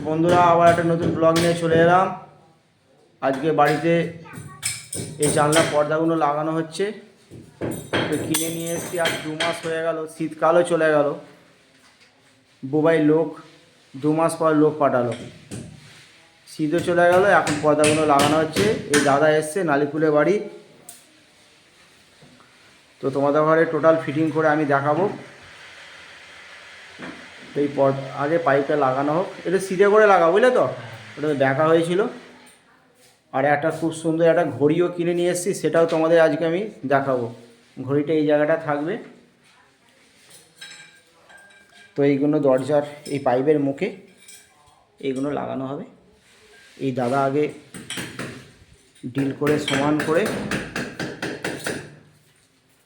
বন্ধুরা আবার একটা নতুন ব্লগ নিয়ে চলে এলাম। আজকে বাড়িতে এই জানলার পর্দাগুলো লাগানো হচ্ছে। তো কিনে নিয়ে এসেছি, আজ 2 মাস হয়ে গেল, শীতকালও চলে গেল। বুবাই লোক 2 মাস পর লোক পাঠালো, শীতও চলে গেল, এখন পর্দাগুলো লাগানো হচ্ছে। এই দাদা এসছে নালিকুলে বাড়ি। তো তোমাদের ঘরে টোটাল ফিটিং করে আমি দেখাবো। তো এই আগে পাইপটা লাগানো হোক, এটা সিধে করে লাগাবো, বুঝলে তো, ওটা দেখা হয়েছিল। আর একটা খুব সুন্দর একটা ঘড়িও কিনে নিয়ে এসেছি, সেটাও তোমাদের আজকে আমি দেখাবো। ঘড়িটা এই জায়গাটা থাকবে। তো এইগুলো দরজার এই পাইপের মুখে এইগুলো লাগানো হবে। এই দাদা আগে ডিল করে সমান করে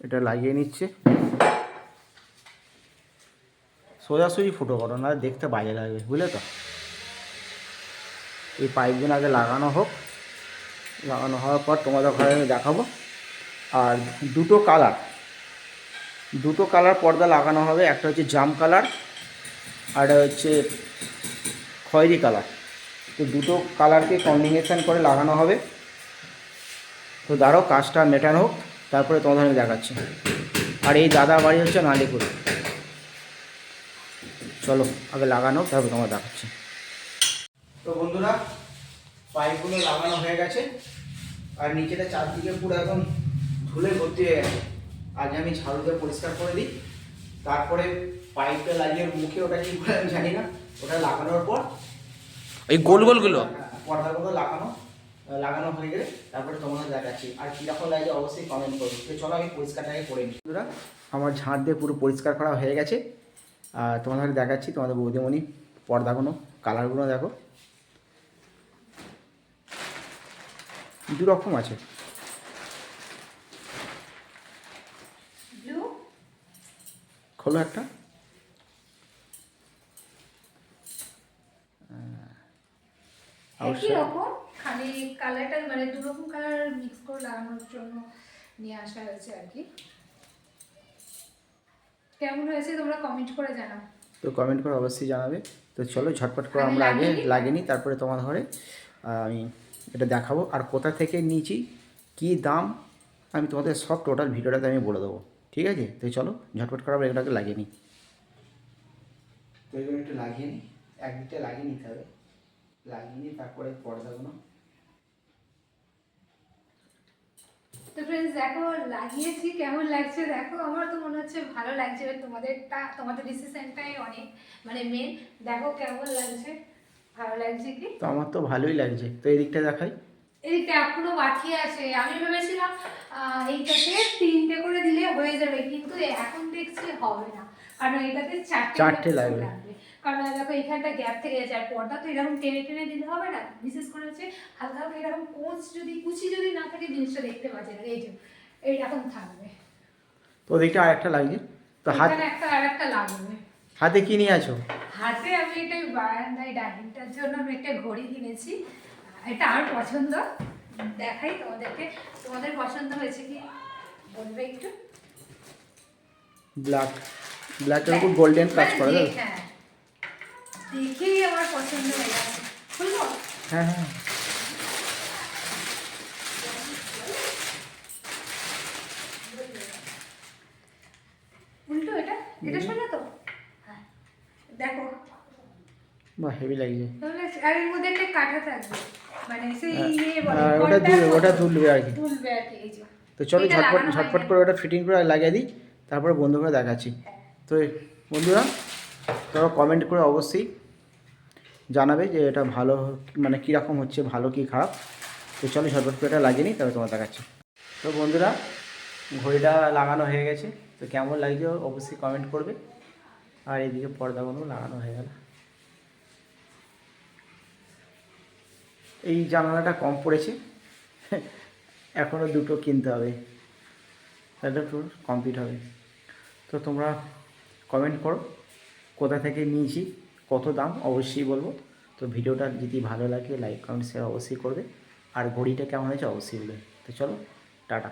এটা লাগিয়ে নিচ্ছে। সোজাসুজি ফুটো করো, না দেখতে বাজে লাগবে, বুঝলে তো। এই পাইপগুলো আগে লাগানো হোক, লাগানো হওয়ার পর তোমাদের ঘরে আমি দেখাবো। আর দুটো কালার পর্দা লাগানো হবে, একটা হচ্ছে জাম কালার আর একটা হচ্ছে খয়েরি কালার। তো দুটো কালারকে কম্বিনেশন করে লাগানো হবে। তো দাঁড়াও কাজটা মেটানো হোক, তারপরে তোমাদের আমি দেখাচ্ছি। আর এই দাদা বাড়ি হচ্ছে নালিকুল। চলো আগে লাগানো হোক, তারপরে তোমার দেখাচ্ছি। তো বন্ধুরা পাইপগুলো লাগানো হয়ে গেছে, আর নিচেটা চারদিকে পুরো একদম ধুলে ভর্তি হয়ে গেছে। আগে আমি ঝাড়ু দিয়ে পরিষ্কার করে দিই, তারপরে পাইপটা লাগিয়ে মুখে, ওটা কি করে আমি জানি না, ওটা লাগানোর পর এই গোলগুলো পর্দাগুলো লাগানো হয়ে গেলে তারপরে তোমাদের দেখাচ্ছি। আর কীরকম লাগে অবশ্যই কমেন্ট করবে। তো চলো আমি পরিষ্কারটাকে করে নিই। বন্ধুরা আমার ঝাড় দিয়ে পুরো পরিষ্কার করা হয়ে গেছে, আর তোমাদের দেখাচ্ছি। তোমাদের বৌদিমণি পর্দাগুলো কালারগুলো দেখো, দু রকম আছে। খোলো একটা। একই রকম, খালি কালারটা মানে দু রকম কালার মিক্স করে লাগানোর জন্য নিয়ে আসা হয়েছে আর কি। কেমন হয়েছে তোমরা কমেন্ট করে জানাও। তো কমেন্ট করে অবশ্যই জানাবে। তো চলো ঝটপট করে আমরা আগে লাগিয়ে নিই, তারপরে তোমার ঘরে আমি এটা দেখাবো। আর কোথা থেকে নিয়েছি, কী দাম, আমি তোমাদের সব টোটাল ভিডিওটাতে আমি বলে দেবো, ঠিক আছে। তো চলো ঝটপট করে আমরা এটাকে লাগিয়ে নিই। তো এগুলো একটু লাগিয়ে নিই, একদিকটা লাগিয়ে নিতে হবে। লাগিয়ে নিই তারপরে পর্দাগুলো। তো ফ্রেন্ডস দেখো লাগিয়েছি, কেমন লাগছে দেখো। আমার তো মনে হচ্ছে ভালো লাগছে, তোমাদের ডিসিশনটাই অনেক মানে মেন। দেখো কেমন লাগছে, ভালো লাগছে কি? তো আমার তো ভালোই লাগছে। তো এই দিকটা দেখাই, এইটা এখনো বাকি আছে। আমি ভেবেছিলাম এইটাতে 3টে করে দিলে হয়ে যাবে, কিন্তু এখন দেখছি হবে না, কারণ এটাতে 4টে লাগবে। কারণ দেখো এখানটা গ্যাপ থেকে গেছে, আর পর্দা তো এরকম টেনে টেনে দিতে হবে না। বিশেষ করে হচ্ছে হালকা হালকা এরকম কুচি যদি না থাকে জিনিসটা দেখতে পাচ্ছে না। এইরকম থাকবে। তো ওদিকটা আরেকটা লাগছে। তো আরেকটা লাগবে। হাতে কি নিয়ে আছো? হাতে আমি এটা বারান্দায় ডাইনিংটার জন্য আমি একটা ঘড়ি কিনেছি। এটা আমার পছন্দ, দেখাই তোমাদেরকে। তোমাদের পছন্দ হয়েছে কি বলবে একটু। ব্ল্যাকের উপর গোল্ডেন কাজ করা যাবে। হ্যাঁ, দেখেই আমার পছন্দ হয়ে গেছে। খুলবো? হ্যাঁ হ্যাঁ। উল্টো এটা শোনো তো। হ্যাঁ দেখো, বাহ হেভি লাগছে। আর এর মধ্যে একটা কাঁটা থাকবে, মানে সেই ওটা তুলবে আর কি। এই যে। তো চলো ঝটপট করে ওটা ফিটিং করে লাগিয়ে দিই, তারপরে বন্ধ করে দেখাচ্ছি। তো বন্ধুরা তোমরা কমেন্ট করে অবশ্যই জানাবে যে এটা ভালো মানে কীরকম হচ্ছে, ভালো কি খারাপ। তো চলো ঝটপট করে এটা লাগিয়ে নিই, তারপরে তোমার দেখাচ্ছি। তো বন্ধুরা ঘড়িটা লাগানো হয়ে গেছে, তো কেমন লাগছে অবশ্যই কমেন্ট করবে। আর এদিকে পর্দাগুলো লাগানো হয়ে গেল। এই জানালাটা কম পড়েছে, এখনও দুটো কিনতে হবে, তাহলে পুরো কমপ্লিট হবে। তো তোমরা কমেন্ট করো কোথা থেকে নিয়েছি, কত দাম অবশ্যই বলবো। তো ভিডিওটা যদি ভালো লাগে লাইক কমেন্ট শেয়ার অবশ্যই করবে। আর ঘড়িটা কেমন হয়েছে অবশ্যই বলবে। তো চলো টাটা।